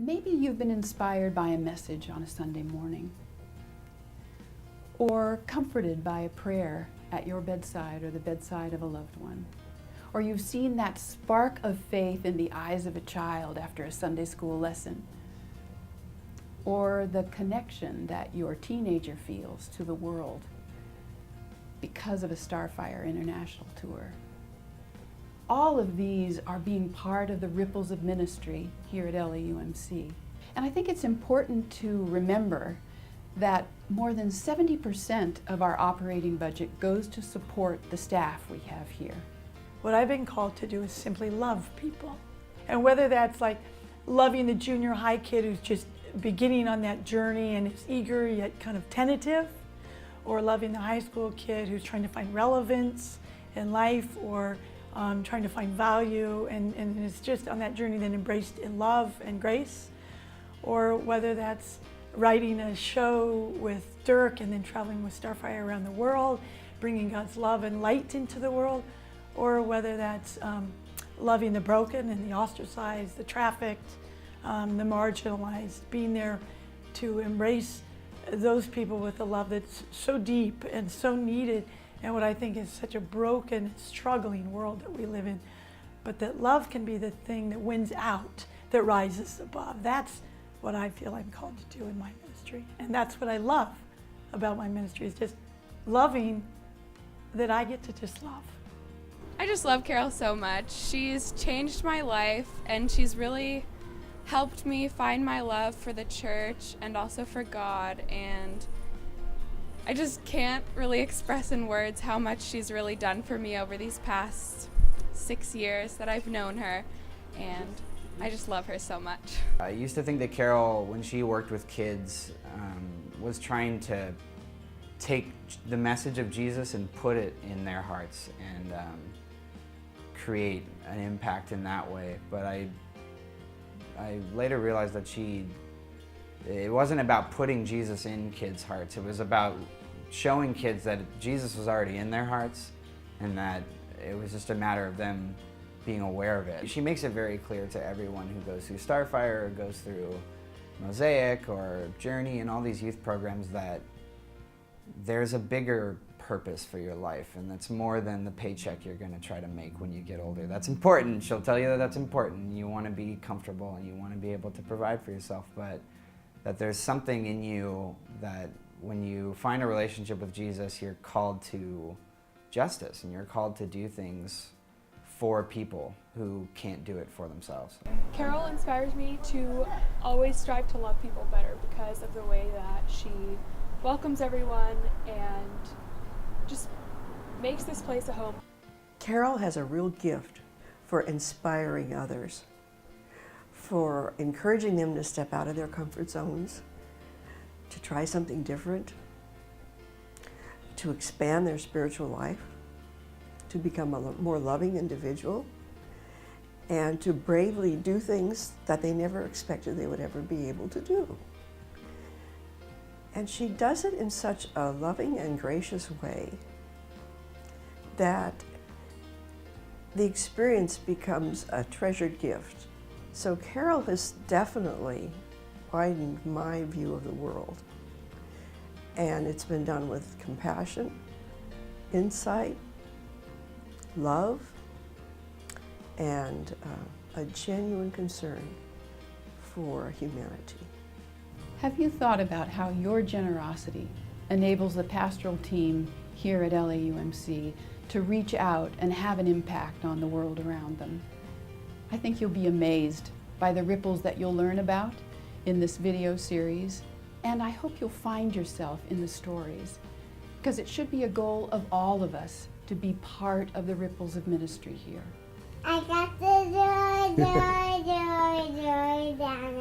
Maybe you've been inspired by a message on a Sunday morning, or comforted by a prayer at your bedside or the bedside of a loved one, or you've seen that spark of faith in the eyes of a child after a Sunday school lesson, or the connection that your teenager feels to the world because of a Starfire International tour. All of these are being part of the ripples of ministry here at LAUMC. And I think it's important to remember that more than 70% of our operating budget goes to support the staff we have here. What I've been called to do is simply love people. And whether that's like loving the junior high kid who's just beginning on that journey and is eager yet kind of tentative, or loving the high school kid who's trying to find relevance in life, or trying to find value and is just on that journey then embraced in love and grace, or whether that's writing a show with Dirk and then traveling with Starfire around the world, bringing God's love and light into the world, or whether that's loving the broken and the ostracized, the trafficked, the marginalized, being there to embrace those people with a love that's so deep and so needed in what I think is such a broken, struggling world that we live in. But that love can be the thing that wins out, that rises above. That's what I feel I'm called to do in my ministry. And that's what I love about my ministry, is just loving that I get to just love. I just love Carol so much. She's changed my life, and she's really helped me find my love for the church and also for God. And I just can't really express in words how much she's really done for me over these past 6 years that I've known her, and I just love her so much. I used to think that Carol, when she worked with kids, was trying to take the message of Jesus and put it in their hearts and create an impact in that way. But I later realized that it wasn't about putting Jesus in kids' hearts. It was about showing kids that Jesus was already in their hearts and that it was just a matter of them being aware of it. She makes it very clear to everyone who goes through Starfire or goes through Mosaic or Journey and all these youth programs that there's a bigger purpose for your life, and that's more than the paycheck you're going to try to make when you get older. That's important. She'll tell you that that's important. You want to be comfortable and you want to be able to provide for yourself, but that there's something in you that when you find a relationship with Jesus, you're called to justice and you're called to do things for people who can't do it for themselves. Carol inspires me to always strive to love people better because of the way that she welcomes everyone and just makes this place a home. Carol has a real gift for inspiring others, for encouraging them to step out of their comfort zones, to try something different, to expand their spiritual life, to become a more loving individual, and to bravely do things that they never expected they would ever be able to do. And she does it in such a loving and gracious way that the experience becomes a treasured gift. So Carol has definitely widened my view of the world. And it's been done with compassion, insight, love, and a genuine concern for humanity. Have you thought about how your generosity enables the pastoral team here at LAUMC to reach out and have an impact on the world around them? I think you'll be amazed by the ripples that you'll learn about in this video series, and I hope you'll find yourself in the stories, because it should be a goal of all of us to be part of the ripples of ministry here. I got the joy, joy, joy, joy down